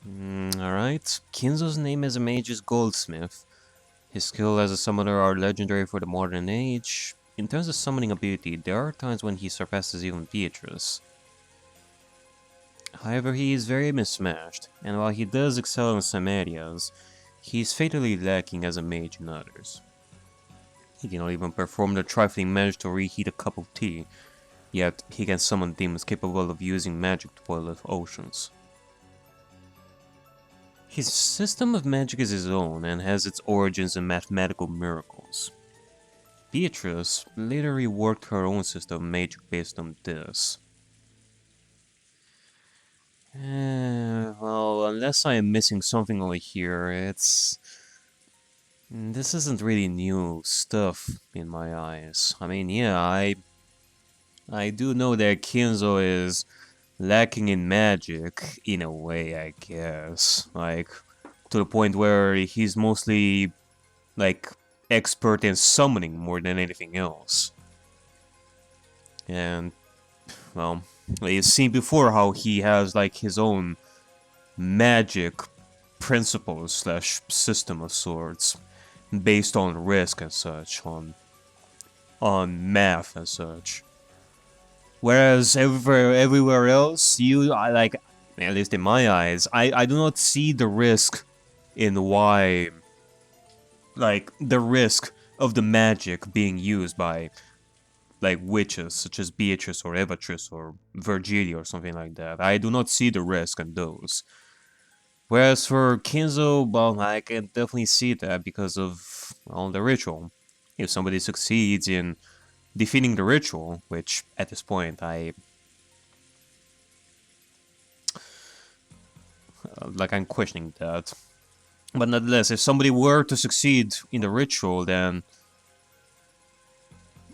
Alright. Kinzo's name as a mage is Goldsmith. His skill as a summoner are legendary for the modern age. In terms of summoning ability, there are times when he surpasses even Beatrice. However, he is very mismatched, and while he does excel in some areas, he is fatally lacking as a mage in others. He cannot even perform the trifling magic to reheat a cup of tea, yet he can summon demons capable of using magic to boil the oceans. His system of magic is his own and has its origins in mathematical miracles. Beatrice later reworked her own system of magic based on this. Well, unless I am missing something over here, this isn't really new stuff in my eyes. I mean, yeah, I do know that Kinzo is lacking in magic, in a way, I guess. Like, to the point where he's mostly, like, expert in summoning more than anything else. And, well, you've seen before how he has, like, his own magic principles slash system of sorts, based on risk and such, on math and such. Whereas everywhere else, like, at least in my eyes, I do not see the risk in why, like, the risk of the magic being used by, like, witches such as Beatrice or Evatrice or Virgilia or something like that. I do not see the risk in those. Whereas for Kinzo, well, I can definitely see that because of, well, the ritual. If somebody succeeds in defeating the ritual, which at this point I'm questioning that. But nonetheless, if somebody were to succeed in the ritual, then,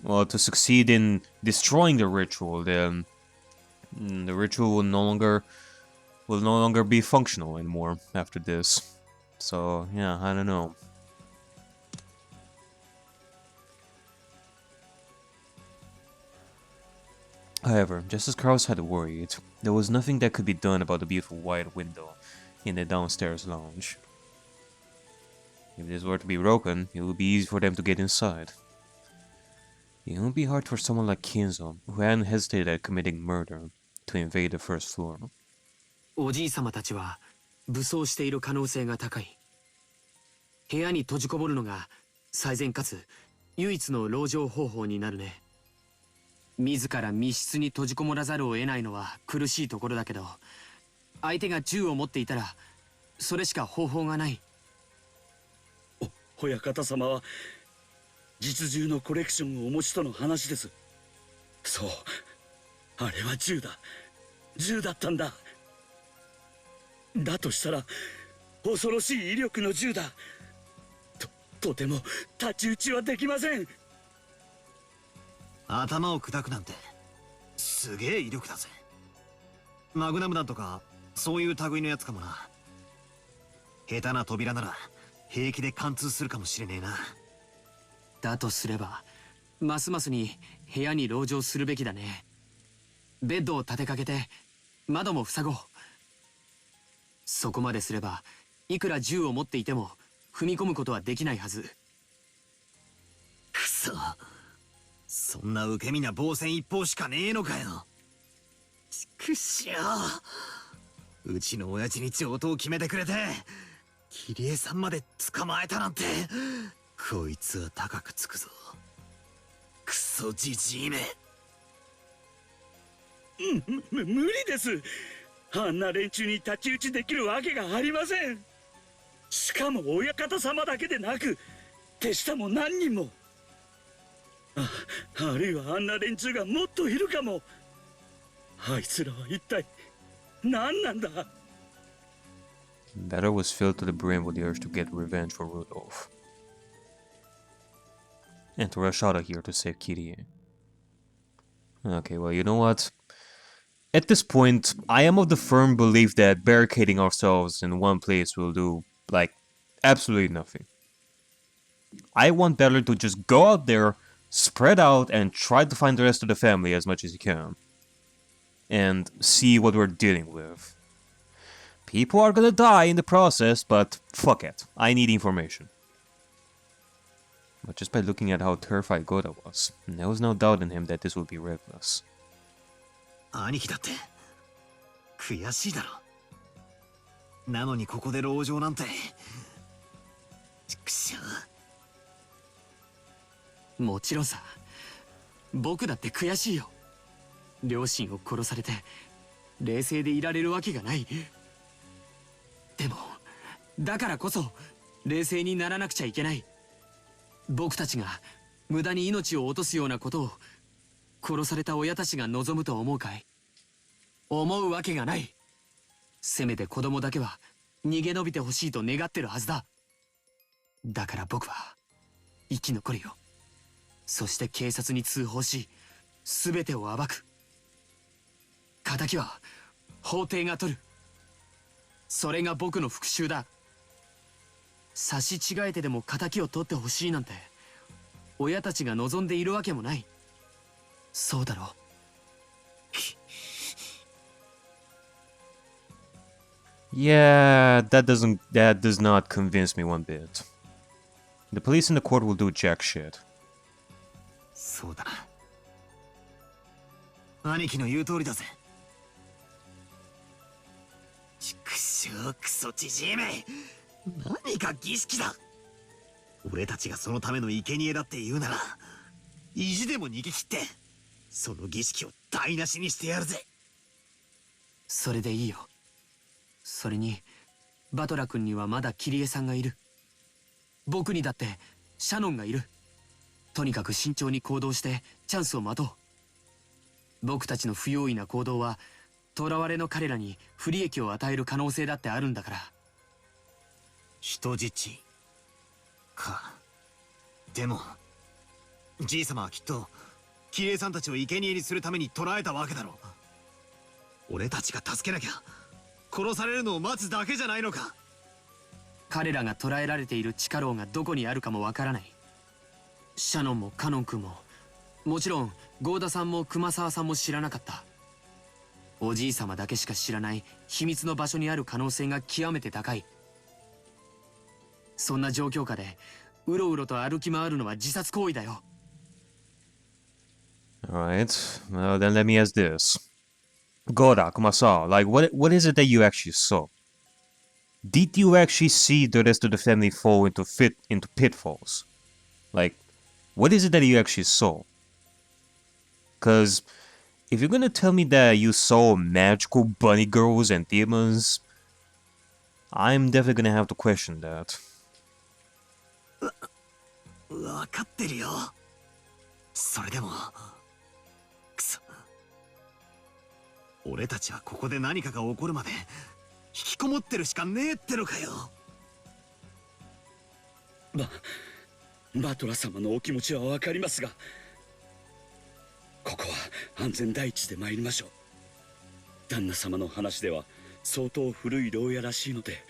well, to succeed in destroying the ritual, then the ritual will no longer be functional anymore after this. So yeah, I don't know. However, just as Carlos had worried, there was nothing that could be done about the beautiful wide window in the downstairs lounge. If this were to be broken, it would be easy for them to get inside. It would be hard for someone like Kinzo, who hadn't hesitated at committing murder, to invade the first floor. おじいさまたちは武装している可能性が高い。部屋に閉じこもるのが最善かつ唯一の籠城方法になるね。自ら密室に閉じこもらざるを得ないのは苦しいところだけど、相手が銃を持っていたらそれしか方法がない。親方様は実銃のコレクションをお持ちとの話です。そう、あれは銃だ。銃だったんだ。だとしたら恐ろしい威力の銃だ。とても太刀打ちはできません。頭を砕くなんてすげえ威力だぜ。マグナム弾とかそういう類のやつかもな。下手な扉なら平気で貫通するかもしれねえな。だとすればますますに部屋に籠城するべきだね。ベッドを立てかけて窓も塞ごう。そこまですればいくら銃を持っていても踏み込むことはできないはず。くそ、そんな受け身な防戦一方しかねえのかよ。ちくしょう、うちの親父に上等を決めてくれて桐江さんまで捕まえたなんて、こいつは高くつくぞ。クソじじいめ。無理です。あんな連中に太刀打ちできるわけがありません。しかも親方様だけでなく手下も何人も。あるいはあんな連中がもっといるかも。あいつらは一体何なんだ。Better was filled to the brim with the urge to get revenge for Rudolph, and to rush out of here to save Kirie. Okay, well, you know what? At this point, I am of the firm belief that barricading ourselves in one place will do, like, absolutely nothing. I want Beller to just go out there, spread out, and try to find the rest of the family as much as he can. And see what we're dealing with. People are gonna die in the process, but fuck it. I need information. But just by looking at how terrified Goda was, there was no doubt in him that this would be reckless. 兄貴だって悔しいだろ。なのにここで籠城なんて。ちくしょう。もちろんさ。僕だって悔しいよ。両親を殺されて冷静でいられるわけがない。でもだからこそ冷静にならなくちゃいけない。僕たちが無駄に命を落とすようなことを殺された親たちが望むと思うかい？思うわけがない。せめて子供だけは逃げ延びてほしいと願ってるはずだ。だから僕は生き残るよ。そして警察に通報し全てを暴く。仇は法廷が取る。それが僕の復讐だ。差し違えてでも仇を取ってほしいなんて親たちが望んでいるわけもない。そうだろう。Yeah, that does not convince me one bit. The police in the court will do jack shit. そうだな。兄貴の言う通りだぜ。ちくしょうクソじじいめ。何が儀式だ。俺たちがそのための生贄だって言うなら意地でも逃げ切ってその儀式を台無しにしてやるぜ。それでいいよ。それにバトラ君にはまだキリエさんがいる。僕にだってシャノンがいる。とにかく慎重に行動してチャンスを待とう。僕たちの不用意な行動は囚われの彼らに不利益を与える可能性だってあるんだから。人質か。でもじいさまはきっとキリエさんたちを生贄にするために捕らえたわけだろう。俺たちが助けなきゃ殺されるのを待つだけじゃないのか。彼らが捕らえられている地下牢がどこにあるかもわからない。シャノンもカノン君ももちろんゴーダさんも熊沢さんも知らなかった。おじいさまだけしか知らない秘密の場所にある可能性が極めて高い。そんな状況下でうろうろと歩き回るのは自殺行為だよ。 Alright, well then let me ask this. Goda, Kumasao, like what is it that you actually saw? Did you actually see the rest of the family fall into pitfalls? Like, what is it that you actually saw? Cause if you're gonna tell me that you saw magical bunny girls and demons, I'm definitely gonna have to question that. わかってるよ。それでもくそ。俺たちはここで何かが起こるまで引きこもってるしかねえってのかよ。バトラ様のお気持ちはわかりますが、ここは安全第一で参りましょう。旦那様の話では相当古い牢屋らしいので、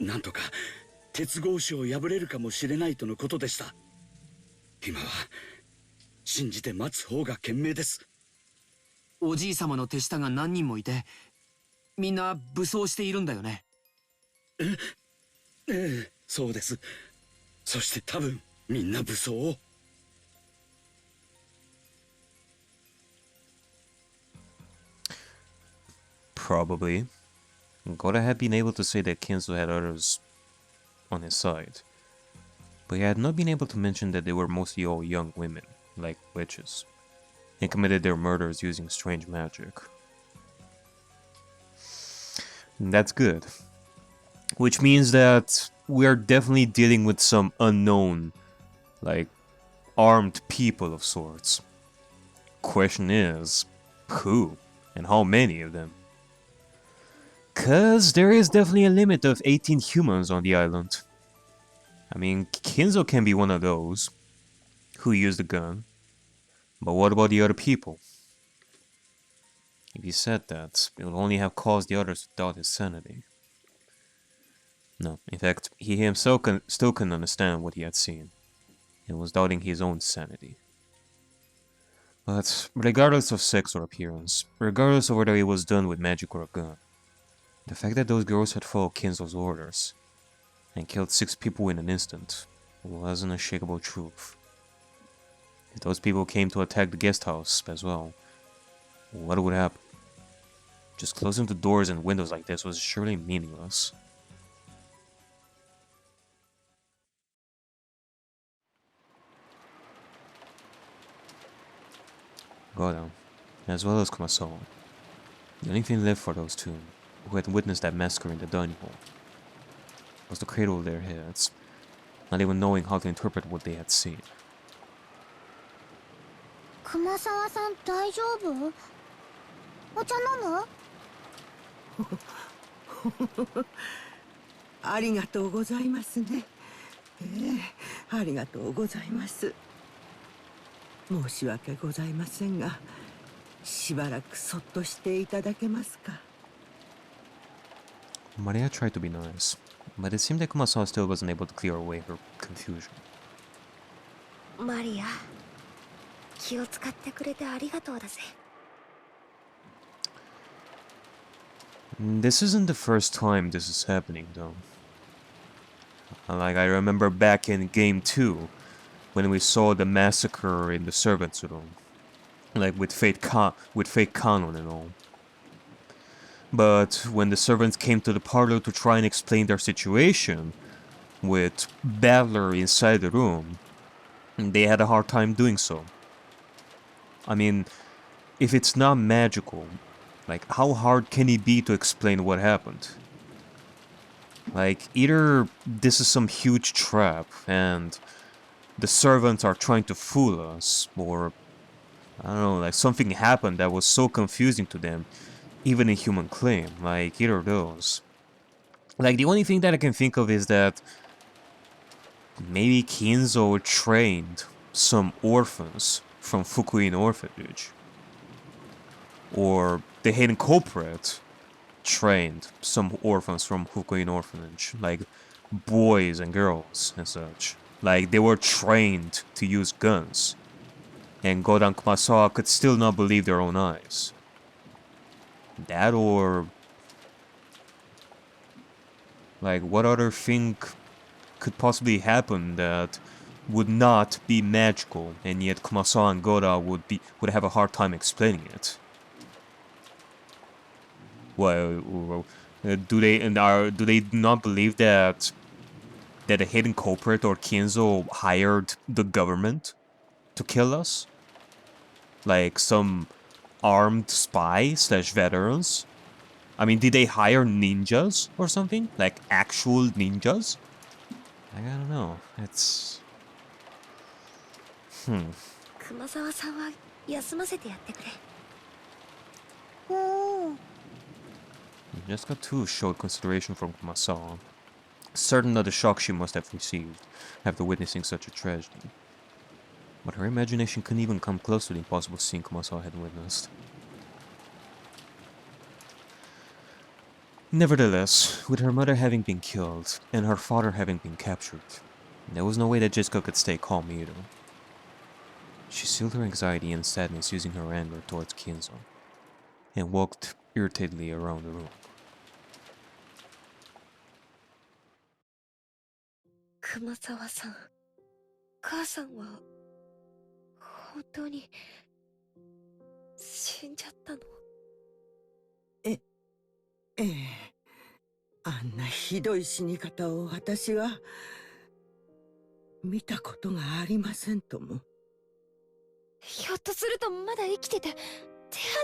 なんとか鉄格子を破れるかもしれないとのことでした。今は信じて待つ方が賢明です。おじいさまの手下が何人もいてみんな武装しているんだよね。ええ、そうです。そして多分みんな武装を。Probably. Goda had been able to say that Kinzo had others on his side, but he had not been able to mention that they were mostly all young women, like witches, and committed their murders using strange magic. And that's good. Which means that we are definitely dealing with some unknown, like, armed people of sorts. Question is, who? And how many of them? 'Cause there is definitely a limit of 18 humans on the island. I mean, Kinzo can be one of those who used the gun. But what about the other people? If he said that, it would only have caused the others to doubt his sanity. No, in fact, he himself still couldn't understand what he had seen, and was doubting his own sanity. But regardless of sex or appearance, regardless of whether it was done with magic or a gun, The fact that those girls had followed Kinzo's orders and killed 6 people in an instant was an unshakable truth. If those people came to attack the guest house as well, what would happen? Just closing the doors and windows like this was surely meaningless. Goda, as well as Kumasawa, the only thing left for those two, who had witnessed that massacre in the dining hall, was the cradle of their heads, not even knowing how to interpret what they had seen. 熊沢さん大丈夫？お茶飲む？ありがとうございますね。ありがとうございます。申し訳ございませんが、しばらくそっとしていただけますか。Maria tried to be nice, but it seemed that Kumasawa still wasn't able to clear away her confusion. マリア、気を使ってくれてありがとうだぜ。This isn't the first time this is happening, though. Like, I remember back in Game 2, when we saw the massacre in the servants' room. Like, with fake canon and all. But when the servants came to the parlor to try and explain their situation, with Battler inside the room, they had a hard time doing so. I mean, if it's not magical, like, how hard can it be to explain what happened? Like, either this is some huge trap and the servants are trying to fool us, or, I don't know, like something happened that was so confusing to them, even in human claim, like either of those. Like, the only thing that I can think of is that maybe Kinzo trained some orphans from Fukuin orphanage. Or the hidden culprit trained some orphans from Fukuin orphanage, like boys and girls and such. Like, they were trained to use guns. And Godan Kumasawa could still not believe their own eyes. That, or like, what other thing could possibly happen that would not be magical, and yet Kumasawa and Goda would have a hard time explaining it? Well, do they not believe that a hidden culprit or Kinzo hired the government to kill us? Like some armed spy / veterans? I mean, did they hire ninjas or something? Like actual ninjas? I don't know. It's... 熊沢さんは休ませてやってくれ。Jessica too showed consideration from Kumasawa, certain of the shock she must have received after witnessing such a tragedy. But her imagination couldn't even come close to the impossible scene Kumasawa had witnessed. Nevertheless, with her mother having been killed and her father having been captured, there was no way that Jessica could stay calm either. She sealed her anxiety and sadness using her anger towards Kinzo, and walked irritatedly around the room. 熊沢さん、母さんは本当に死んじゃったの？ええ、あんなひどい死に方を私は見たことがありませんとも。ひょっとするとまだ生きてて手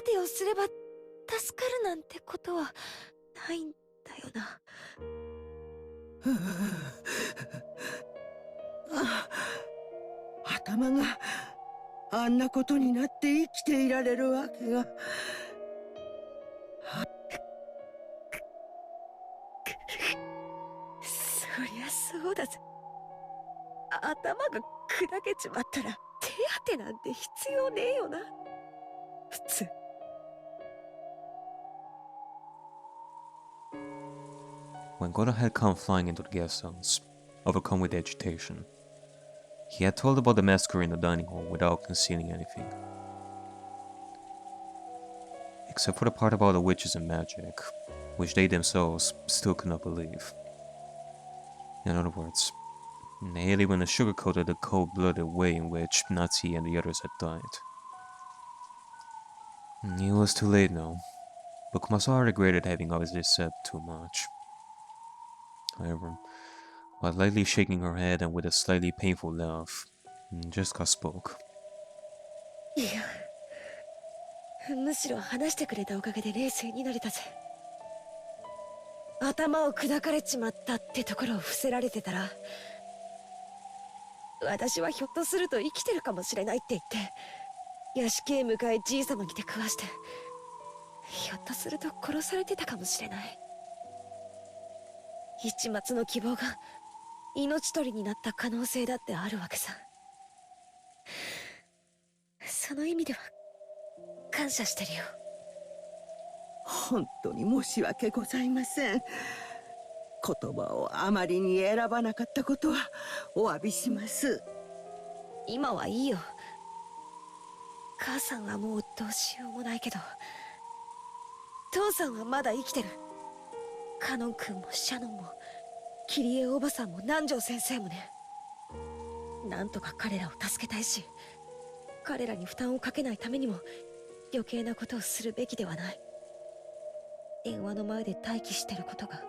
当てをすれば助かるなんてことはないんだよな。頭があんなことになって生きていられるわけが。そりゃそうだぜ。頭が砕けちまったら手当てなんて必要ねえよな。普通。When Goda had come flying into the guest house, overcome with agitation, he had told about the massacre in the dining hall without concealing anything. Except for the part about the witches and magic, which they themselves still could not believe. In other words, they had even sugarcoated the cold-blooded way in which Natsu and the others had died. It was too late now, but Kumasawa regretted having obviously said too much. However, while lightly shaking her head and with a slightly painful laugh, Jessica spoke. いや、むしろ話してくれたおかげで冷静になれたぜ。頭を砕かれちまったってところを伏せられてたら、私はひょっとすると生きてるかもしれないって言って屋敷へ迎えじいさまに出くわして、ひょっとすると殺されてたかもしれない。一抹の希望が命取りになった可能性だってあるわけさ。その意味では感謝してるよ。本当に申し訳ございません。言葉をあまりに選ばなかったことはお詫びします。今はいいよ。母さんはもうどうしようもないけど、父さんはまだ生きてる。カノン君もシャノンもキリエおばさんも南條先生もね。なんとか彼らを助けたいし、彼らに負担をかけないためにも余計なことをするべきではない。電話の前で待機してることが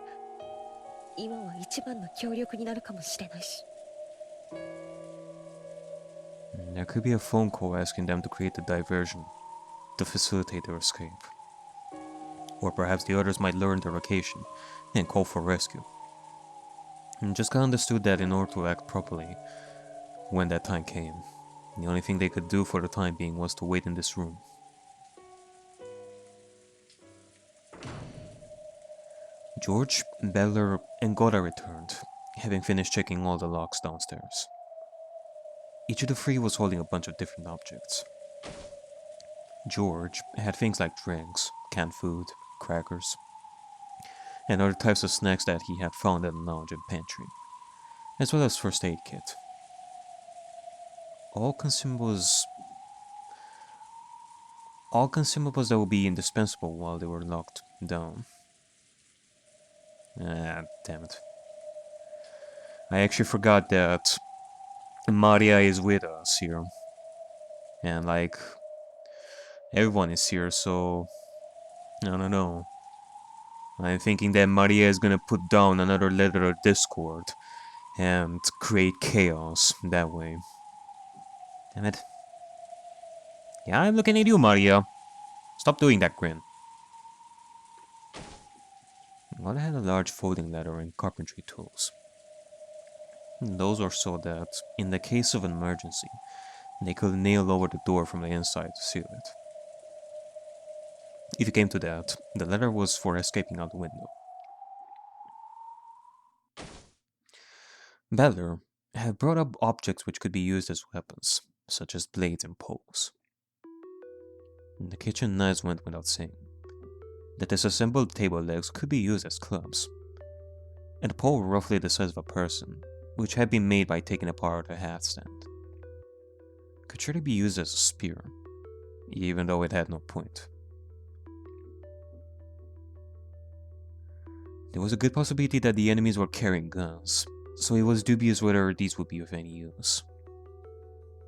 今は一番の協力になるかもしれないし。There could be a phone call asking them to create a diversion to facilitate their escape. Or perhaps the others might learn their location and call for rescue. And Jessica understood that in order to act properly, when that time came, the only thing they could do for the time being was to wait in this room. George, Beller, and Goda returned, having finished checking all the locks downstairs. Each of the three was holding a bunch of different objects. George had things like drinks, canned food, crackers, and other types of snacks that he had found in the lounge and pantry, as well as first aid kit. All consumables that would be indispensable while they were locked down. Ah, damn it. I actually forgot that Maria is with us here. And like, everyone is here, so I don't know. I'm thinking that Maria is gonna put down another letter of discord and create chaos that way. Damn it. Yeah, I'm looking at you, Maria. Stop doing that grin. Well, I had a large folding ladder and carpentry tools. Those were so that, in the case of an emergency, they could nail over the door from the inside to seal it. If it came to that, the ladder was for escaping out the window. Beller had brought up objects which could be used as weapons, such as blades and poles. The kitchen knives went without saying. The disassembled table legs could be used as clubs, and a pole roughly the size of a person, which had been made by taking apart a hat stand, could surely be used as a spear, even though it had no point. There was a good possibility that the enemies were carrying guns, so it was dubious whether these would be of any use.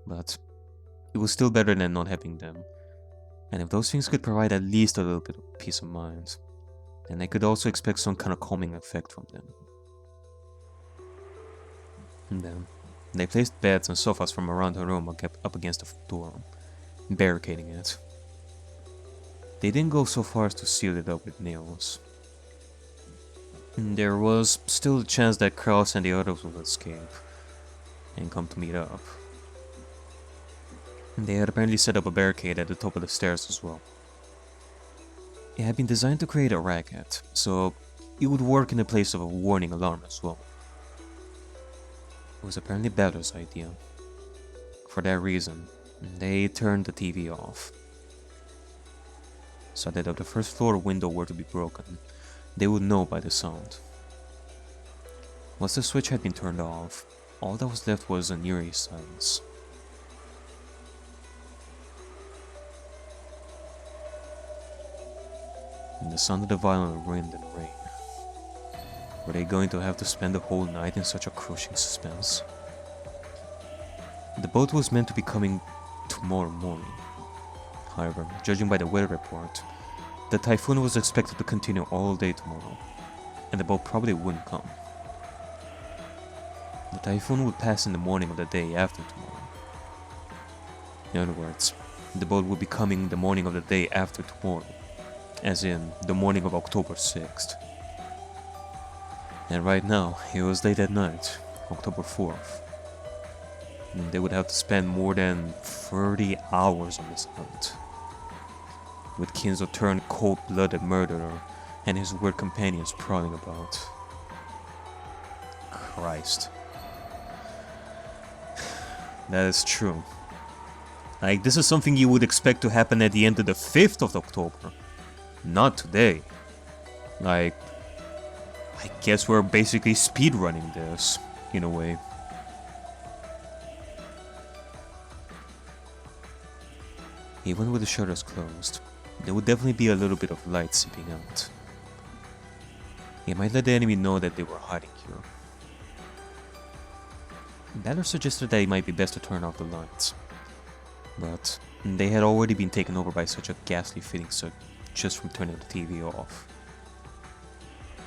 But it was still better than not having them, and if those things could provide at least a little bit of peace of mind, then I could also expect some kind of calming effect from them. And then, they placed beds and sofas from around the room up against the door, barricading it. They didn't go so far as to seal it up with nails. There was still a chance that Kraus and the others would escape and come to meet up. They had apparently set up a barricade at the top of the stairs as well. It had been designed to create a racket, so it would work in the place of a warning alarm as well. It was apparently Beller's idea. For that reason, they turned the TV off, so that if the first floor window were to be broken, they would know by the sound. Once the switch had been turned off, all that was left was an eerie silence. in the sound of the violent wind and rain. Were they going to have to spend the whole night in such a crushing suspense? The boat was meant to be coming tomorrow morning. However, judging by the weather report, the typhoon was expected to continue all day tomorrow, and the boat probably wouldn't come. The typhoon would pass in the morning of the day after tomorrow. In other words, the boat would be coming the morning of the day after tomorrow, as in the morning of October 6th. And right now, it was late at night, October 4th. And they would have to spend more than 30 hours on this hunt, with Kinzo turned cold-blooded murderer and his weird companions prowling about. Christ. That is true. Like, this is something you would expect to happen at the end of the 5th of October. Not today. Like, I guess we're basically speedrunning this, in a way. Even with the shutters closed, there would definitely be a little bit of light seeping out. It might let the enemy know that they were hiding here. Banner suggested that it might be best to turn off the lights, but they had already been taken over by such a ghastly feeling just from turning the TV off.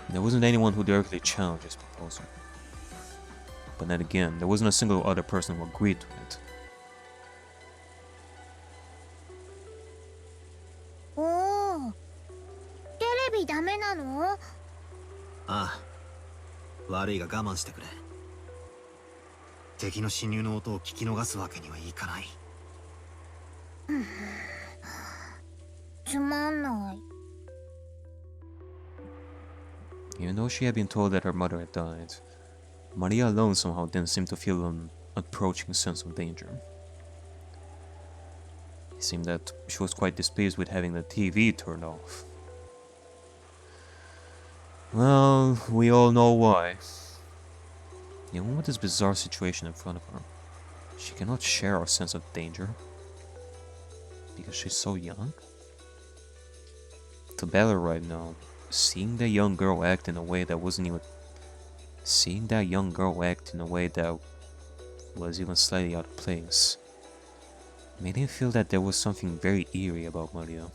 There wasn't anyone who directly challenged his proposal. But then again, there wasn't a single other person who agreed to it. Oh, テレビダメなの？ああ、悪いが我慢してくれ。敵の侵入の音を聞き逃すわけにはいかない。つまんない。 Even though she had been told that her mother had died, Maria alone somehow didn't seem to feel an approaching sense of danger. It seemed that she was quite displeased with having the TV turned off. Well, we all know why. Even with this bizarre situation in front of her, she cannot share our sense of danger. Because she's so young? To Bella right now, seeing that young girl act in a way that wasn't even... Seeing that young girl act in a way that was even slightly out of place made him feel that there was something very eerie about Maria.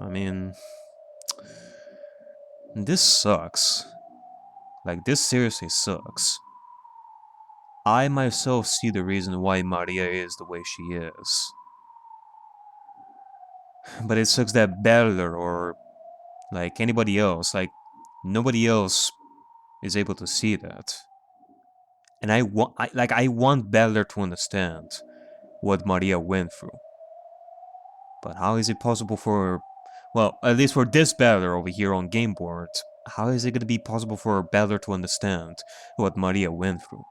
I mean, this sucks. Like, this seriously sucks. I myself see the reason why Maria is the way she is. But it sucks that Beller or like anybody else, like nobody else is able to see that. And I want Beller to understand what Maria went through. But how is it possible for, well, at least for this Beller over here on Game Board, how is it going to be possible for Beller to understand what Maria went through?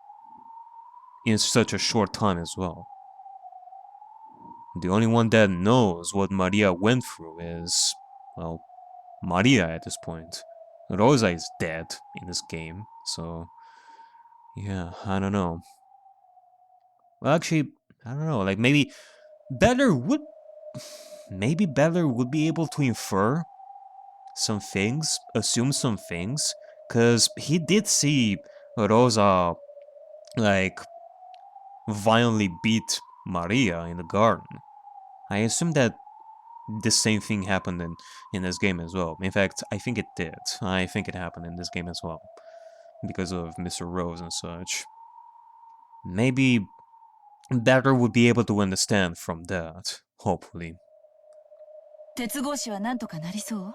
In such a short time as well. The only one that knows what Maria went through is, well, Maria at this point. Rosa is dead in this game, so yeah, I don't know. Well, actually, I don't know, like maybe Beller would be able to infer some things, assume some things, because he did see Rosa, like, violently beat Maria in the garden. I assume that the same thing happened in this game as well. In fact, I think it did. I think it happened in this game as well. Because of Mr. Rose and such. Maybe Better would be able to understand from that, hopefully. 鉄格子はなんとかなりそう？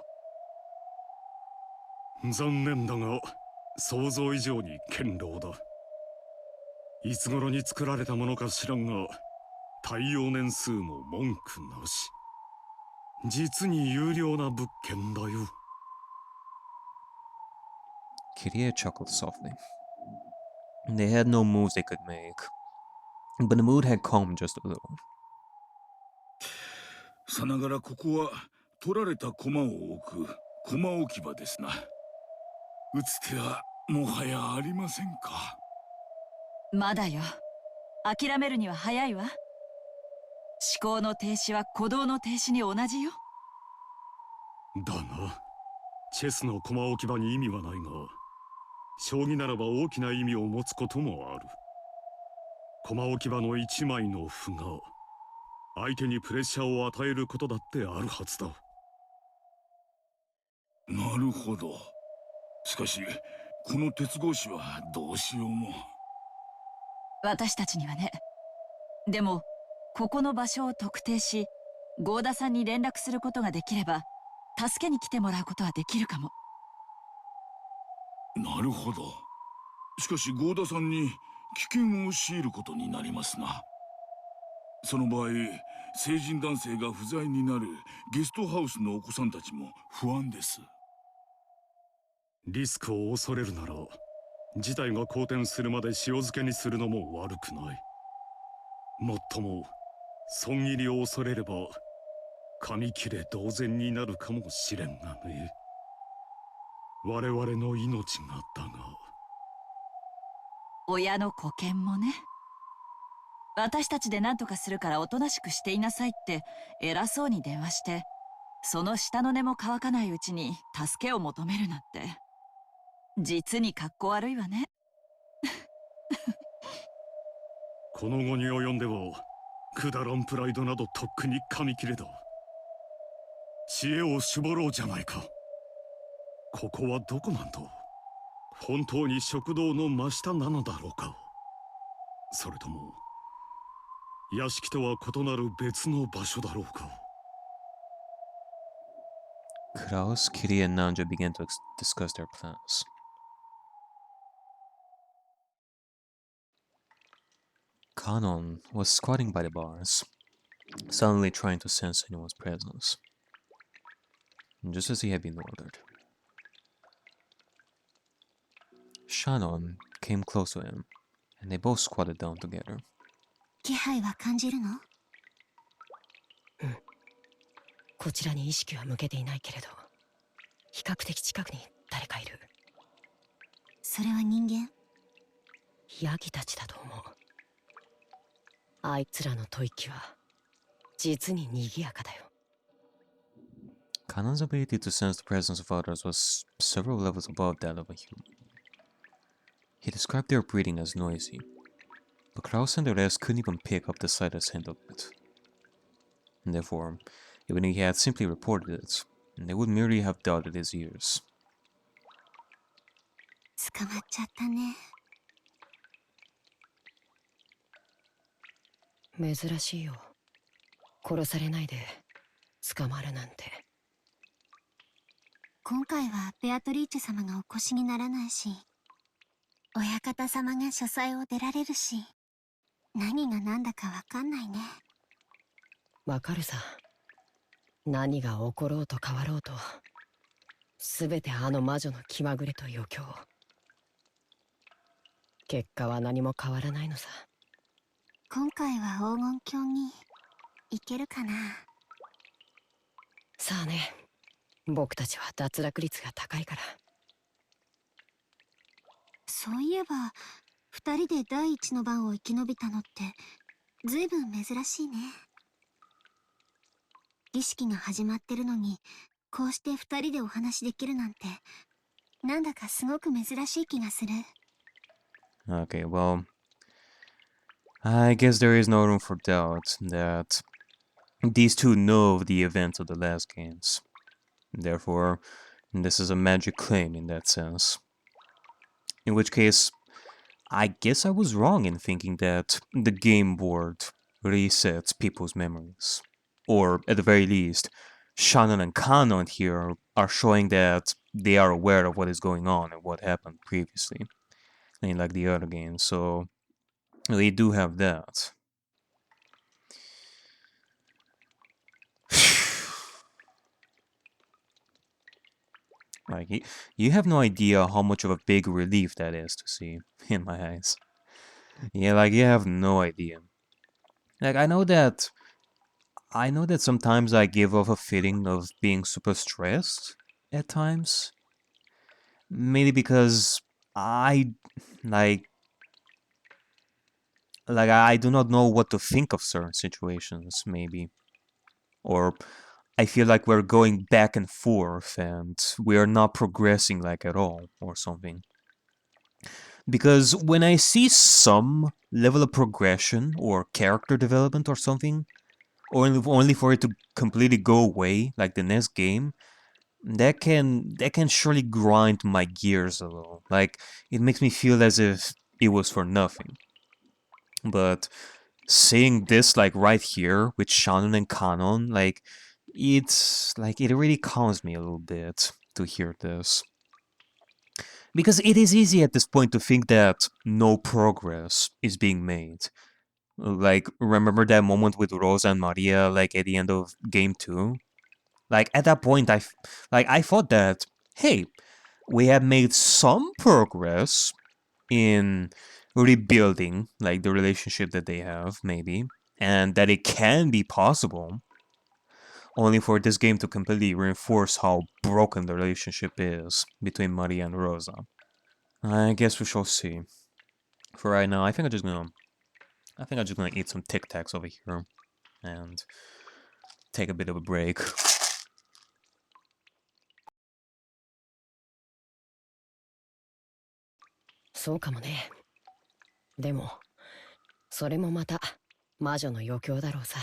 残念だが想像以上に堅牢だ。いつ頃に作られたものか知らんが耐用年数も文句なし。実に優良な物件だよ。Kirie chuckled softly. They had no moves they could make, but the mood had calmed just a little. さながらここは取られた駒を置く駒置き場ですな。打つ手はもはやありませんか。まだよ。諦めるには早いわ。思考の停止は鼓動の停止に同じよ。だが、チェスの駒置き場に意味はないが、将棋ならば大きな意味を持つこともある。駒置き場の一枚の歩が相手にプレッシャーを与えることだってあるはずだ。なるほど。しかしこの鉄格子はどうしようも。私たちにはね。でもここの場所を特定し、郷田さんに連絡することができれば助けに来てもらうことはできるかも。なるほど。しかし郷田さんに危険を強いることになりますな。その場合、成人男性が不在になるゲストハウスのお子さんたちも不安です。リスクを恐れるなら、事態が好転するまで塩漬けにするのも悪くない。もっとも損切りを恐れれば紙切れ同然になるかもしれんがね。我々の命がだが。親の子犬もね。私たちで何とかするからおとなしくしていなさいって偉そうに電話して、その下の根も乾かないうちに助けを求めるなんて、実に格好悪いわね。この後に及んではくだらんプライドなどとっくに紙切れだ。知恵を絞ろうじゃないか。ここはどこなんだ。本当に食堂の真下なのだろうか。それとも屋敷とは異なる別の場所だろうか。Kraus, Kitty, and Nanja began to discuss their plans. Kanon was squatting by the bars, suddenly trying to sense anyone's presence, just as he had been ordered. Shannon came close to him, and they both squatted down together. 気配は感じるの？うん。こちらに意識は向けていないけれど、比較的近くに誰かいる。それは人間？ヤギたちだと思う。あいつらの吐息は実に賑やかだよ。Kanon's ability to sense the presence of others was several levels above that of a human. He described their breathing as noisy, but Kraus and the rest couldn't even pick up the slightest hint of it. And therefore, even if he had simply reported it, they would merely have doubted his ears. 捕まっちゃったね。珍しいよ。殺されないで捕まるなんて。今回はベアトリーチェ様がお越しにならないし、親方様が書斎を出られるし、何が何だかわかんないね。わかるさ。何が起ころうと変わろうと、すべてあの魔女の気まぐれと余興。結果は何も変わらないのさ。今回は黄金鏡に行けるかな。さあね。僕たちは脱落率が高いから。そういえば二人で第一の番を生き延びたのってずいぶん珍しいね。儀式が始まってるのにこうして二人でお話できるなんてなんだかすごく珍しい気がする。 Okay, well, I guess there is no room for doubt that these two know of the events of the last games. Therefore, this is a magic claim in that sense. In which case, I guess I was wrong in thinking that the game board resets people's memories. Or, at the very least, Shannon and Kanon here are showing that they are aware of what is going on and what happened previously. Like the other games, so they do have that. Like, you have no idea how much of a big relief that is to see, in my eyes. Yeah, like, you have no idea. Like, I know that sometimes I give off a feeling of being super stressed, at times. Mainly because I like I do not know what to think of certain situations, maybe. Or I feel like we're going back and forth and we are not progressing like at all or something. Because when I see some level of progression or character development or something, only for it to completely go away like the next game, that can surely grind my gears a little. Like it makes me feel as if it was for nothing. But seeing this like right here with Shannon and Kanon, like it's like it really calms me a little bit to hear this. Because it is easy at this point to think that no progress is being made. Like, remember that moment with Rosa and Maria, like at the end of game 2? Like, at that point, I thought that, hey, we have made some progress in rebuilding, like, the relationship that they have, maybe, and that it can be possible, only for this game to completely reinforce how broken the relationship is between Maria and Rosa. I guess we shall see. For right now, I think I'm just gonna eat some Tic Tacs over here and take a bit of a break. そうかもね。でも、それもまた魔女の余興だろうさ。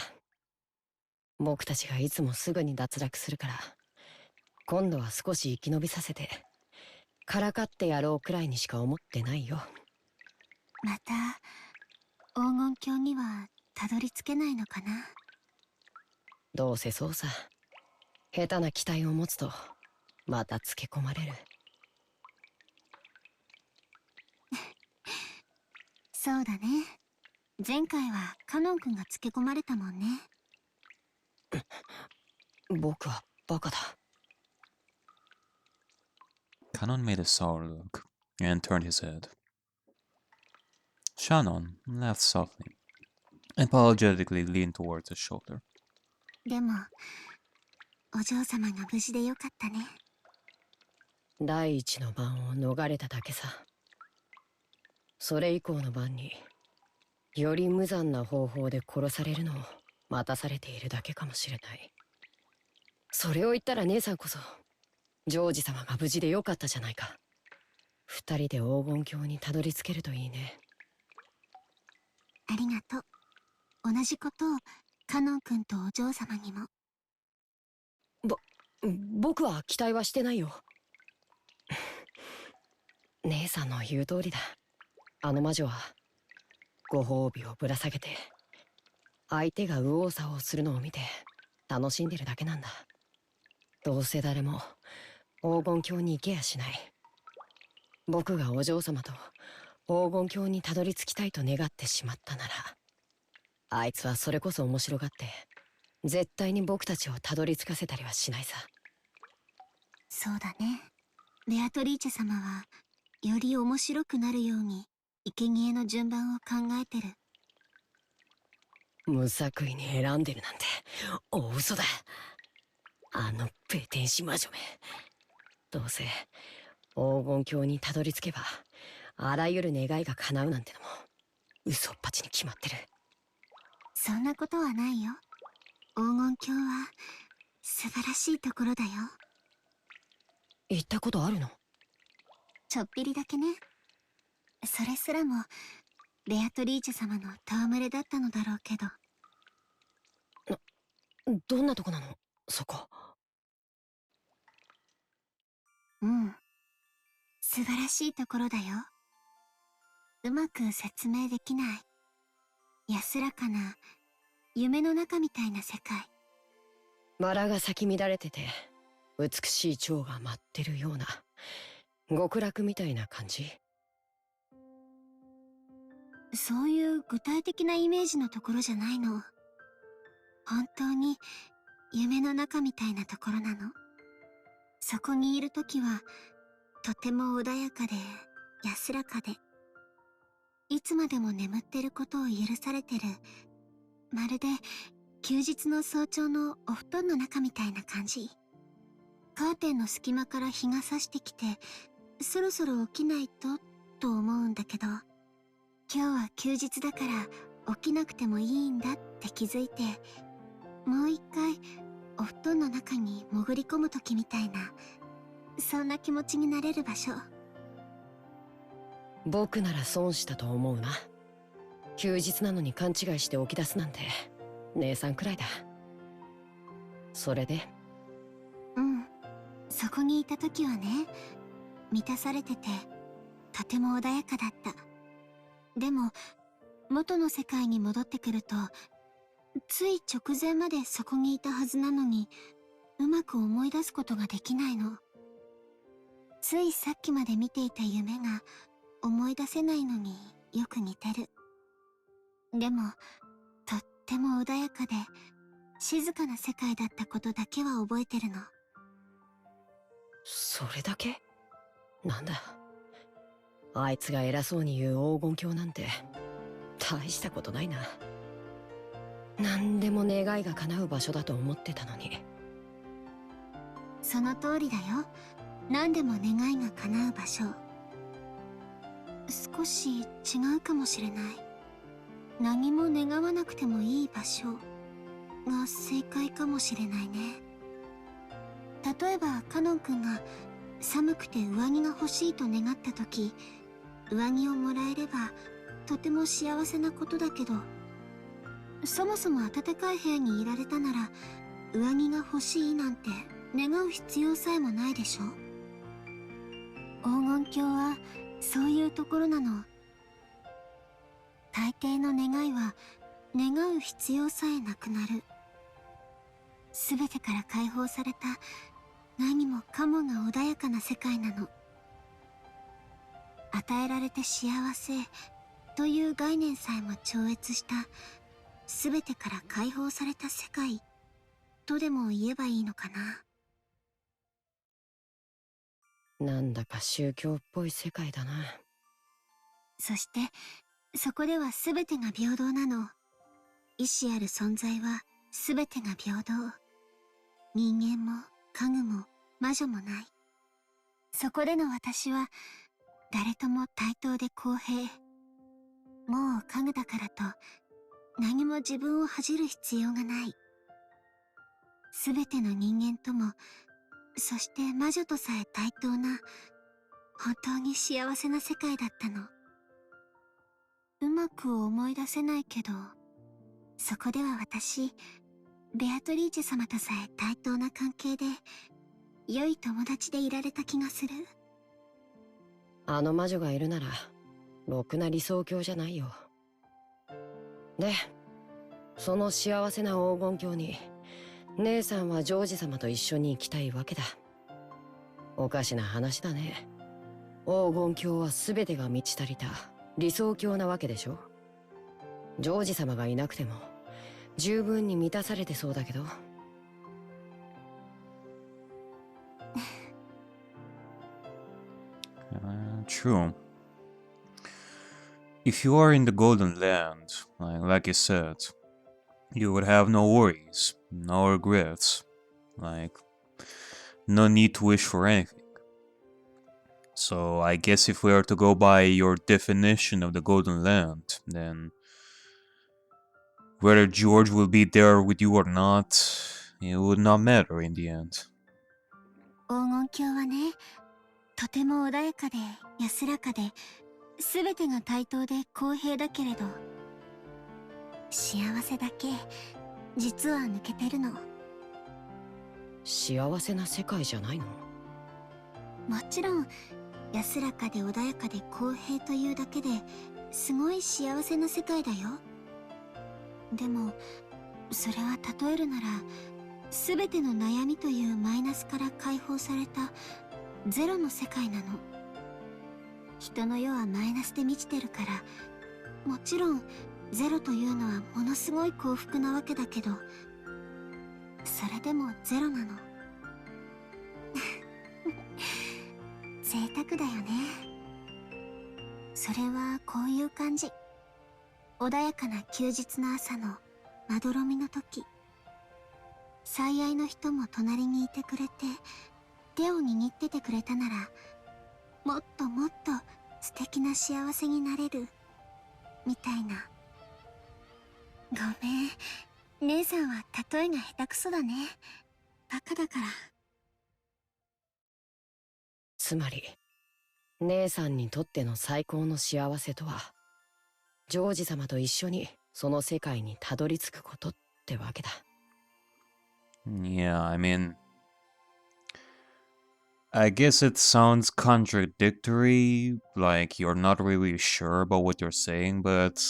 僕たちがいつもすぐに脱落するから、今度は少し生き延びさせて、からかってやろうくらいにしか思ってないよ。また黄金鏡にはたどり着けないのかな。どうせそうさ。下手な期待を持つとまたつけ込まれる。そうだね。前回はカノン君がつけ込まれたもんね。僕はバカだ。Kanon made a sour look and turned his head. Shannon laughed softly, apologetically leaned towards his shoulder. でもお嬢様が無事でよかったね。第一の番を逃れただけさ。それ以降の番により無残な方法で殺されるのを待たされているだけかもしれない。それを言ったら姉さんこそジョージ様が無事でよかったじゃないか。二人で黄金鏡にたどり着けるといいね。ありがとう。同じことをカノン君とお嬢様にも。僕は期待はしてないよ。姉さんの言う通りだ。あの魔女はご褒美をぶら下げて相手が右往左往するのを見て楽しんでるだけなんだ。どうせ誰も黄金鏡に行けやしない。僕がお嬢様と黄金鏡にたどり着きたいと願ってしまったなら、あいつはそれこそ面白がって絶対に僕たちをたどり着かせたりはしないさ。そうだね。ベアトリーチェ様はより面白くなるように生贄の順番を考えてる。無作為に選んでるなんて大嘘だ。あのペテン師魔女め。どうせ黄金鏡にたどり着けばあらゆる願いが叶うなんてのも嘘っぱちに決まってる。そんなことはないよ。黄金鏡は素晴らしいところだよ。行ったことあるの？ちょっぴりだけね。それすらもベアトリーチェ様の戯れだったのだろうけど。どんなとこなのそこ？うん、素晴らしいところだよ。うまく説明できない安らかな夢の中みたいな世界。バラが咲き乱れてて美しい蝶が舞ってるような極楽みたいな感じ。そういう具体的なイメージのところじゃないの。本当に夢の中みたいなところなの。そこにいるときはとても穏やかで安らかで、いつまでも眠ってることを許されてる、まるで休日の早朝のお布団の中みたいな感じ。カーテンの隙間から日が差してきて、そろそろ起きないと思うんだけど、今日は休日だから起きなくてもいいんだって気づいて、もう一回お布団の中に潜り込む時みたいな、そんな気持ちになれる場所。僕なら損したと思うな。休日なのに勘違いして起き出すなんて姉さんくらいだ。それで？うん、そこにいた時はね、満たされててとても穏やかだった。でも元の世界に戻ってくると、つい直前までそこにいたはずなのに、うまく思い出すことができないの。ついさっきまで見ていた夢が思い出せないのによく似てる。でもとっても穏やかで静かな世界だったことだけは覚えてるの。それだけ？なんだ、あいつが偉そうに言う黄金鏡なんて大したことないな。何でも願いが叶う場所だと思ってたのに。その通りだよ。何でも願いが叶う場所。少し違うかもしれない。何も願わなくてもいい場所が正解かもしれないね。例えばカノン君が寒くて上着が欲しいと願った時、上着をもらえればとても幸せなことだけど、そもそも暖かい部屋にいられたなら上着が欲しいなんて願う必要さえもないでしょ。黄金鏡はそういうところなの。大抵の願いは願う必要さえなくなる。すべてから解放された何もかもが穏やかな世界なの。与えられて幸せという概念さえも超越した、すべてから解放された世界とでも言えばいいのかな。なんだか宗教っぽい世界だな。そしてそこでは全てが平等なの。意志ある存在は全てが平等。人間も家具も魔女もない。そこでの私は誰とも対等で公平。もう家具だからと何も自分を恥じる必要がない。全ての人間とも、そして魔女とさえ対等な本当に幸せな世界だったの。うまく思い出せないけど、そこでは私、ベアトリーチェ様とさえ対等な関係で、良い友達でいられた気がする。あの魔女がいるならろくな理想郷じゃないよ。で、その幸せな黄金鏡に姉さんはジョージ様と一緒に行きたいわけだ。おかしな話だね。黄金鏡は全てが満ち足りた理想郷なわけでしょ。ジョージ様がいなくても十分に満たされてそうだけど。True. If you are in the Golden Land, like you said, you would have no worries, no regrets, no need to wish for anything. So I guess if we are to go by your definition of the Golden Land, then whether George will be there with you or not, it would not matter in the end. 黄金鏡はね、とても穏やかで安らかで、全てが対等で公平だけれど、幸せだけ実は抜けてるの。幸せな世界じゃないの？もちろん安らかで穏やかで公平というだけですごい幸せな世界だよ。でもそれは例えるなら、全ての悩みというマイナスから解放されたゼロの世界なの。人の世はマイナスで満ちてるから、もちろんゼロというのはものすごい幸福なわけだけど、それでもゼロなの。贅沢だよね。それはこういう感じ。穏やかな休日の朝のまどろみの時、最愛の人も隣にいてくれて、手を握っててくれたなら、もっともっと素敵な幸せになれるみたいな。ごめん、姉さんは例えが下手くそだね。バカだから。つまり姉さんにとっての最高の幸せとは、ジョージ様と一緒にその世界にたどり着くことってわけだ。Yeah, I mean, I guess it sounds contradictory, like you're not really sure about what you're saying, but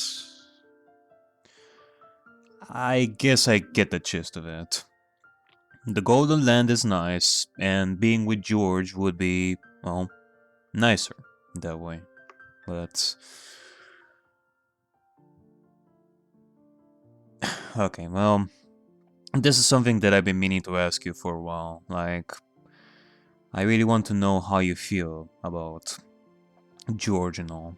I guess I get the gist of it. The Golden Land is nice, and being with George would be, well, nicer that way. But okay, well, this is something that I've been meaning to ask you for a while. Like, I really want to know how you feel about George and all.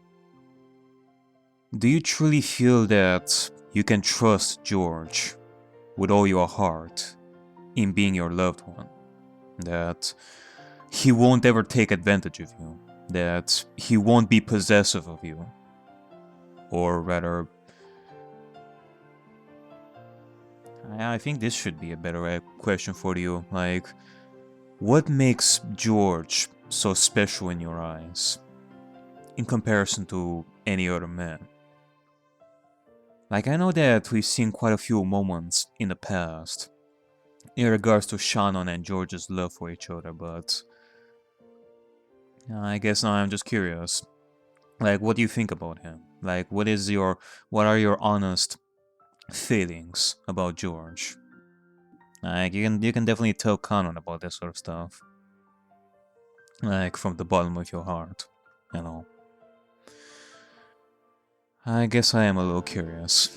Do you truly feel that you can trust George with all your heart in being your loved one? That he won't ever take advantage of you? That he won't be possessive of you? Or rather, I think this should be a better question for you. Like, what makes George so special in your eyes in comparison to any other man? Like, I know that we've seen quite a few moments in the past in regards to Shannon and George's love for each other, but I guess now I'm just curious. Like, what do you think about him? Like, what are your honest feelings about George? Like, you can definitely tell Kanon about this sort of stuff. Like, from the bottom of your heart, you know. I guess I am a little curious.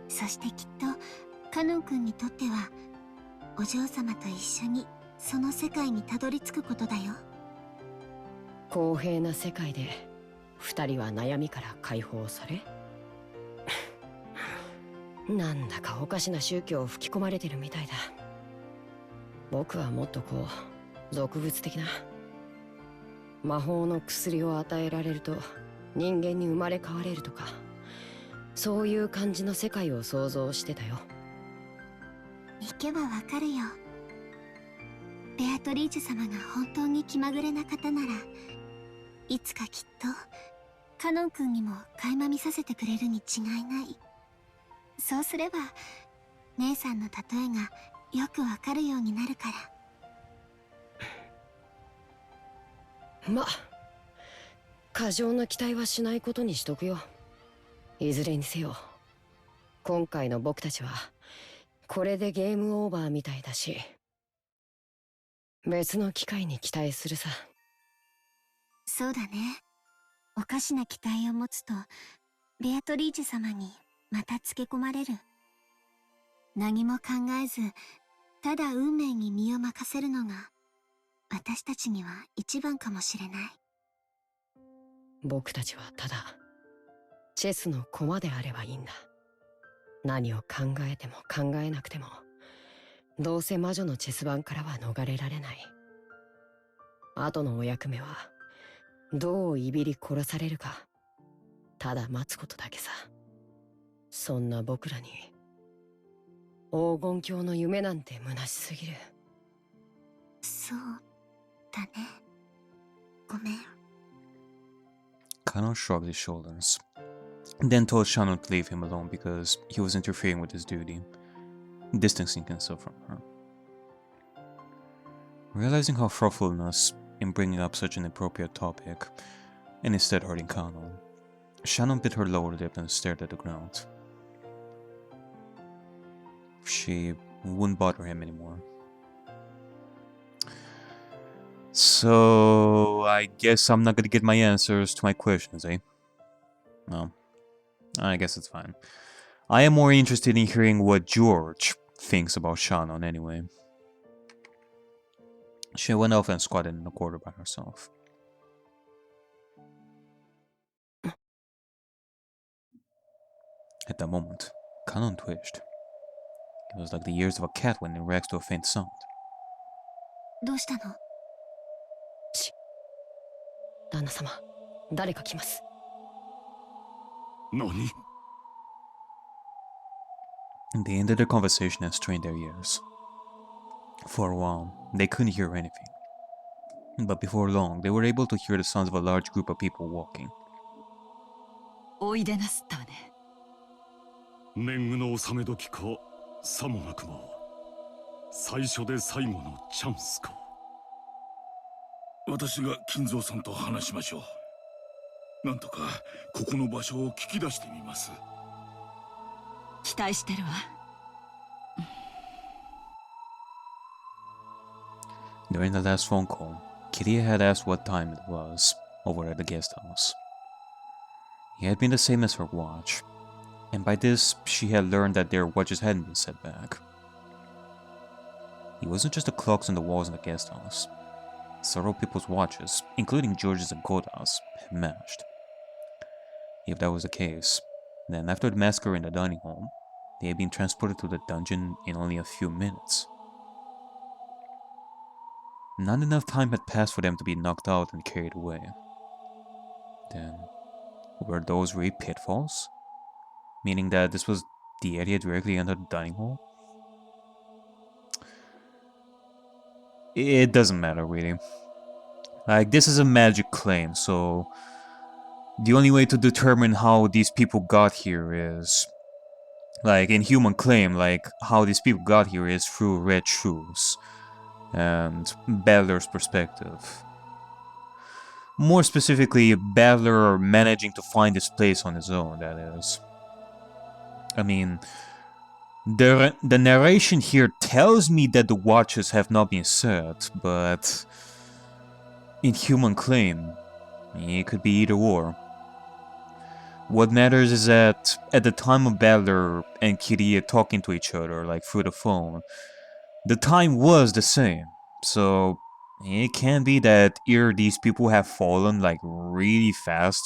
そしてきっとカノン君にとってはお嬢様と一緒にその世界にたどり着くことだよ。公平な世界で二人は悩みから解放されなんだかおかしな宗教を吹き込まれてるみたいだ。僕はもっとこう俗物的な魔法の薬を与えられると人間に生まれ変われるとか、そういう感じの世界を想像してたよ。行けばわかるよ。ベアトリーチェ様が本当に気まぐれな方なら、いつかきっとカノン君にも垣間見させてくれるに違いない。そうすれば姉さんの例えがよくわかるようになるから。ま、過剰な期待はしないことにしとくよ。いずれにせよ、今回の僕たちはこれでゲームオーバーみたいだし、別の機会に期待するさ。そうだね。おかしな期待を持つとベアトリーチェ様にまたつけ込まれる。何も考えずただ運命に身を任せるのが私たちには一番かもしれない。僕たちはただチェスの駒であればいいんだ。何を考えても考えなくても、どうせ魔女のチェス盤からは逃れられない。後のお役目はどういびり殺されるか、ただ待つことだけさ。そんな僕らに黄金鏡の夢なんて虚しすぎる。そうだね。ごめん。Kanon shrugged his shoulders, then told Shannon to leave him alone because he was interfering with his duty, distancing himself from her. Realizing her thoughtfulness in bringing up such an appropriate topic, and instead hurting Kanon, Shannon bit her lower lip and stared at the ground. She wouldn't bother him anymore. So, I guess I'm not gonna get my answers to my questions, eh? No. I guess it's fine. I am more interested in hearing what George thinks about Shannon anyway. She went off and squatted in the corner by herself. At that moment, Kanon twitched. It was like the ears of a cat when it reacts to a faint sound. どうしたの？旦那様、誰か来ます。何？ They ended their conversation and strained their ears. For a while, they couldn't hear anything. But before long, they were able to hear the sounds of a large group of people walking. おいでなすったわね。年貢の納め時か、さもなくも最初で最後のチャンスか。私が金蔵さんと話しましょう。なんとかここの場所を聞き出してみます。期待してるわ。During the last phone call, Kiria had asked what time it was over at the guest house. It had been the same as her watch, and by this, she had learned that their watches hadn't been set back. It wasn't just the clocks on the walls in the guest house. Several people's watches, including George's and Koda's, had matched. If that was the case, then after the massacre in the dining hall, they had been transported to the dungeon in only a few minutes. Not enough time had passed for them to be knocked out and carried away. Then, were those really pitfalls? Meaning that this was the area directly under the dining hall? It doesn't matter, really. Like, this is a magic claim, so the only way to determine how these people got here is, like, in human claim, like, how these people got here is through red shoes and Battler's perspective. More specifically, Battler managing to find this place on his own, that is. I mean, the narration here tells me that the watches have not been set, but in human claim, it could be either or. What matters is that at the time of Battler and Kiria talking to each other, like through the phone, the time was the same, so it can be that either these people have fallen like really fast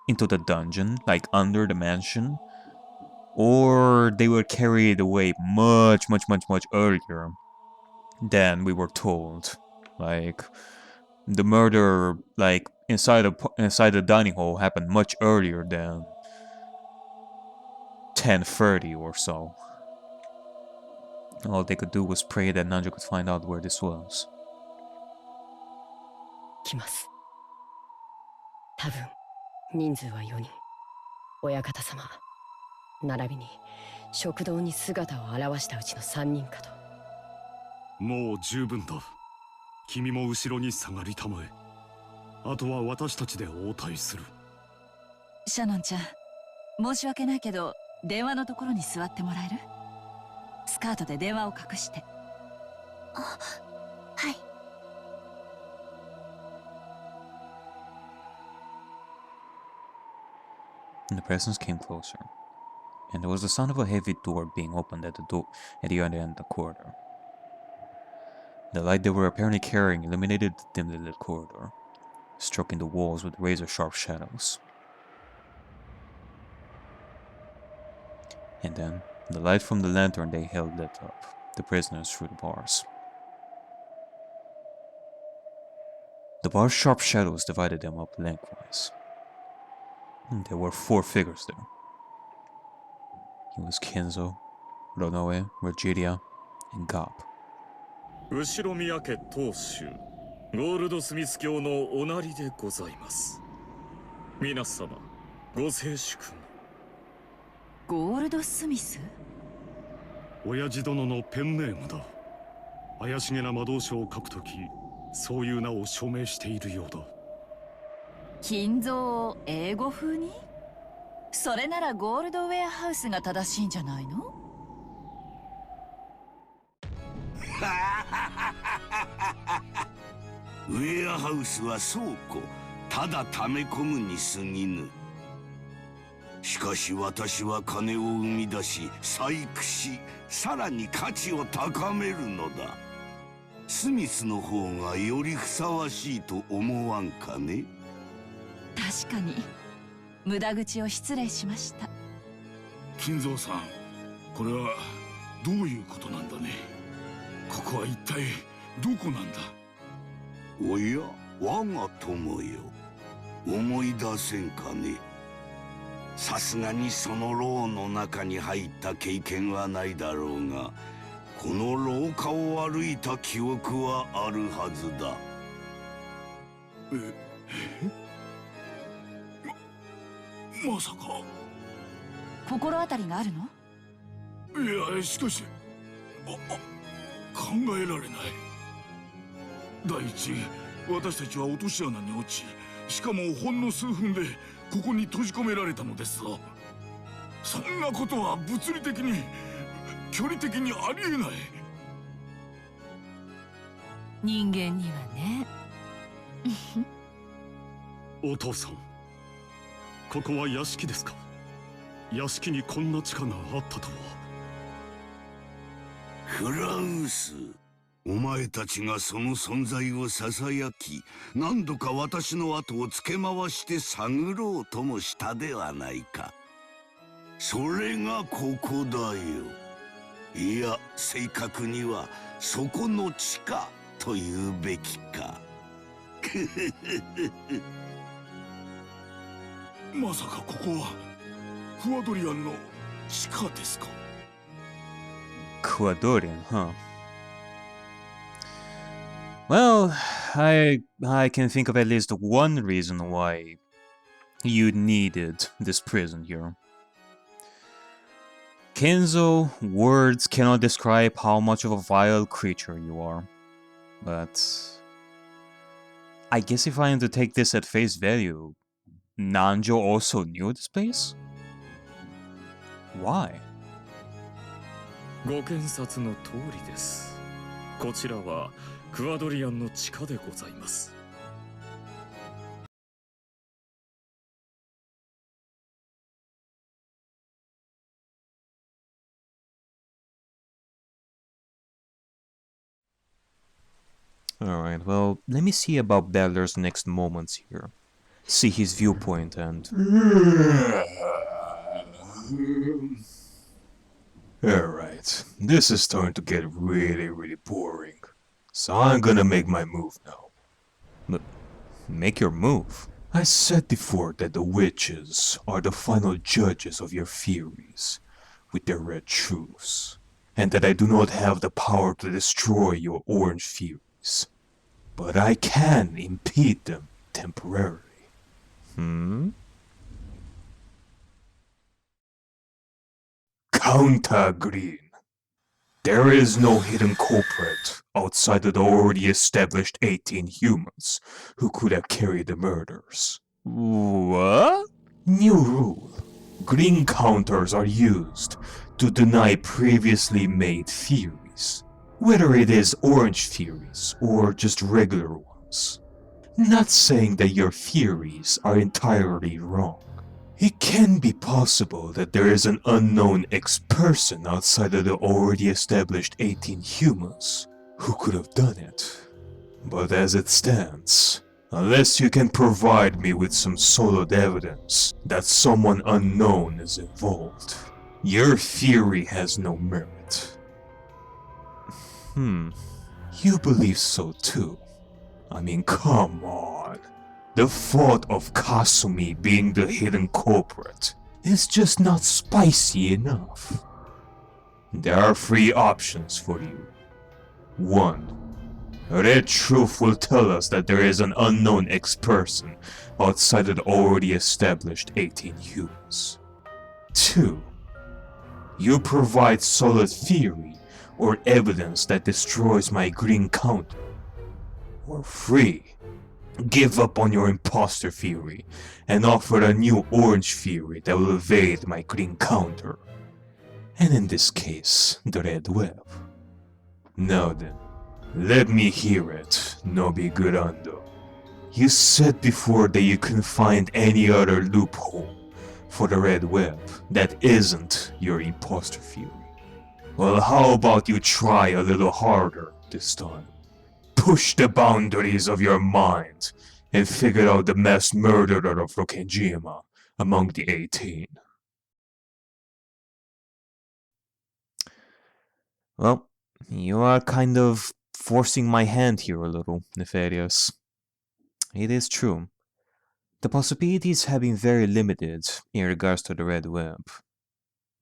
into the dungeon, like under the mansion, or they were carried away much earlier than we were told. Like, the murder, like, inside the dining hall happened much earlier than 10:30 or so. All they could do was pray that Nanjo could find out where this was. 来ます。多分、人数は4人。親方様、並びに食堂に姿を現したうちの3人かと。もう十分だ。君も後ろに下がりたまえ。あとは私たちで応対する。シャノンちゃん、申し訳ないけど電話のところに座ってもらえる？スカートで電話を隠して。あ、はい。The presence came closer, and there was the sound of a heavy door being opened at the other end of the corridor. The light they were apparently carrying illuminated the dimly lit corridor, striking the walls with razor-sharp shadows. And then, the light from the lantern they held lit up the prisoners through the bars. The bar's sharp shadows divided them up lengthwise. There were 4 figures there. It was Kinzo, Ronoe, Rogiria, and Gop. 後ろ宮家当主ゴールドスミス教のおなりでございます。皆様ご静粛に。ゴールドスミス？親父殿のペンネームだ。怪しげな魔導書を書くとき、そういう名を署名しているようだ。金蔵を英語風に？それならゴールドウェアハウスが正しいんじゃないの？ウェアハウスは倉庫、ただ溜め込むに過ぎぬ。しかし私は金を生み出し、細工し、さらに価値を高めるのだ。スミスの方がよりふさわしいと思わんかね。確かに無駄口を失礼しました。金蔵さん、これはどういうことなんだね。ここは一体どこなんだ。おや、我が友よ、思い出せんかね。さすがにその牢の中に入った経験はないだろうが、この廊下を歩いた記憶はあるはずだ。まさか。心当たりがあるの？いや、しかし考えられない。第一、私たちは落とし穴に落ち、しかもほんの数分でここに閉じ込められたのですぞ。そんなことは物理的に、距離的にありえない。人間にはね。お父さん、ここは屋敷ですか？屋敷にこんな地下があったとは。フラウス、お前たちがその存在をささやき、何度か私の後をつけ回して探ろうともしたではないか。それがここだよ。いや、正確にはそこの地下と言うべきか。まさかここはクワドリアンの地下ですか？ Quadorian, huh? Well, I can think of at least one reason why you needed this prison here. Kinzo, words cannot describe how much of a vile creature you are. But I guess if I am to take this at face value, Nanjo also knew this place? Why? ご検察の通りです。こちらはクワドリアンの地下でございます。Alright, well, let me see about Balor's next moments here. See his viewpoint and... Alright, this is starting to get really boring. So I'm gonna make my move now. Make your move? I said before that the witches are the final judges of your theories, with their red truths, and that I do not have the power to destroy your orange theories. But I can impede them temporarily. Counter green. There is no hidden culprit outside of the already established 18 humans who could have carried the murders. What? New rule. Green counters are used to deny previously made theories, whether it is orange theories or just regular ones. Not saying that your theories are entirely wrong. It can be possible that there is an unknown X-person outside of the already established 18 humans who could have done it. But as it stands, unless you can provide me with some solid evidence that someone unknown is involved, your theory has no merit. You believe so too. I mean, come on. The thought of Kasumi being the hidden culprit is just not spicy enough. There are 3 options for you. 1. Red Truth will tell us that there is an unknown X-person outside of the already established 18 humans. 2. You provide solid theory or evidence that destroys my green counter. Or 3. Give up on your imposter theory and offer a new orange theory that will evade my green counter. And in this case, the red web. Now then, let me hear it, Noby Gurando. You said before that you couldn't find any other loophole for the red web that isn't your imposter theory. Well, how about you try a little harder this time? Push the boundaries of your mind and figure out the mass murderer of Rokkenjima among the 18. Well, you are kind of forcing my hand here a little, Nefarious. It is true. The possibilities have been very limited in regards to the Red Web.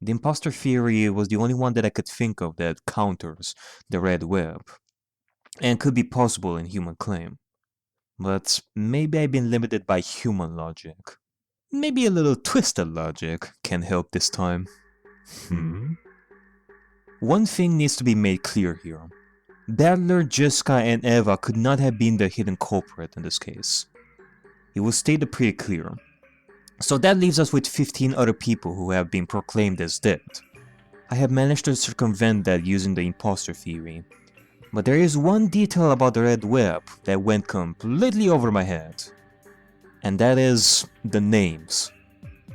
The imposter theory was the only one that I could think of that counters the Red Web, and could be possible in human claim. But maybe I've been limited by human logic. Maybe a little twisted logic can help this time. One thing needs to be made clear here. Battler, Jessica, and Eva could not have been the hidden culprit in this case. It was stated pretty clear. So that leaves us with 15 other people who have been proclaimed as dead. I have managed to circumvent that using the imposter theory. But there is one detail about the Red Web that went completely over my head. And that is the names.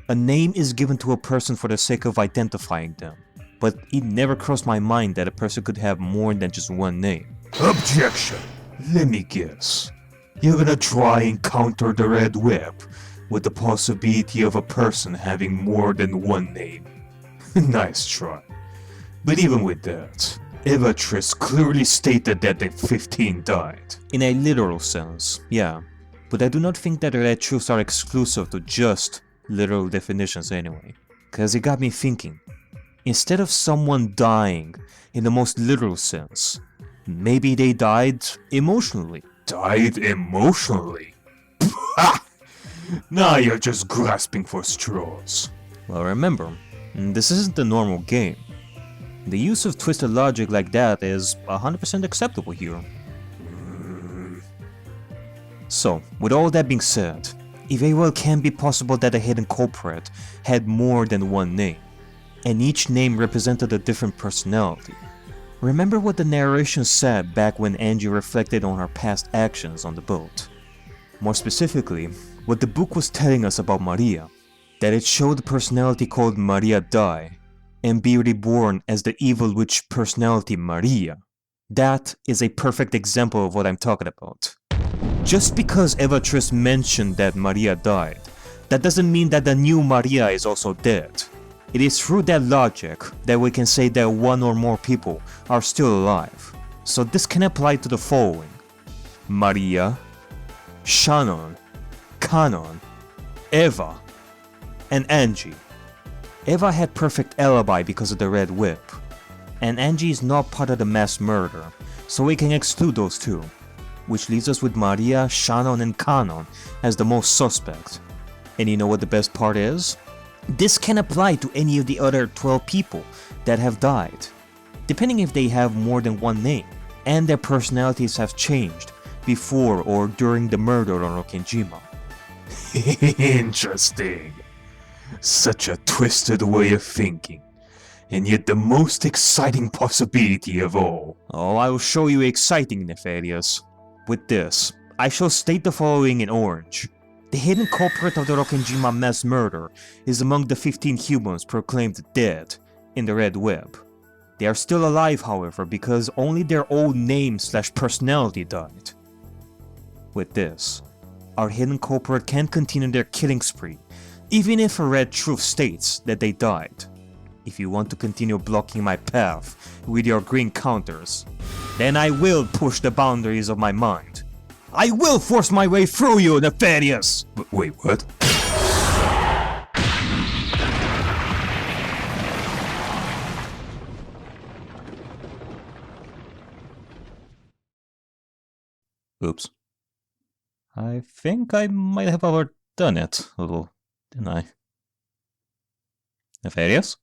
A name is given to a person for the sake of identifying them. But it never crossed my mind that a person could have more than just one name. Objection! Let me guess. You're gonna try and counter the Red Web with the possibility of a person having more than one name. Nice try. But even with that, EP3 clearly stated that the 15 died. In a literal sense, yeah. But I do not think that the red truths are exclusive to just literal definitions anyway. Cause it got me thinking. Instead of someone dying in the most literal sense, maybe they died emotionally. Died emotionally? Now you're just grasping for straws. Well, remember, this isn't the normal game. The use of twisted logic like that is 100% acceptable here. So, with all that being said, it very well can be possible that a hidden culprit had more than one name, and each name represented a different personality. Remember what the narration said back when Angie reflected on her past actions on the boat. More specifically, what the book was telling us about Maria, that it showed a personality called Maria die, and be reborn as the evil witch personality Maria. That is a perfect example of what I'm talking about. Just because EP3 mentioned that Maria died, that doesn't mean that the new Maria is also dead. It is through that logic that we can say that one or more people are still alive. So this can apply to the following: Maria, Shannon, Kanon, Eva, and Angie. Eva had perfect alibi because of the Red Whip, and Angie is not part of the mass murder, so we can exclude those two, which leaves us with Maria, Shannon, and Kanon as the most suspect. And you know what the best part is? This can apply to any of the other 12 people that have died, depending if they have more than one name, and their personalities have changed before or during the murder on Okenjima. Interesting. Such a twisted way of thinking, and yet the most exciting possibility of all. Oh, I will show you exciting, Nefarious. With this, I shall state the following in orange. The hidden culprit of the Okenjima mass murder is among the 15 humans proclaimed dead in the Red Web. They are still alive, however, because only their old name/personality died. With this, our hidden culprit can continue their killing spree, even if a red truth states that they died. If you want to continue blocking my path with your green counters, then I will push the boundaries of my mind. I will force my way through you, Nefarious! Wait, what? Oops. I think I might have overdone it a little, didn't I? Nefarious?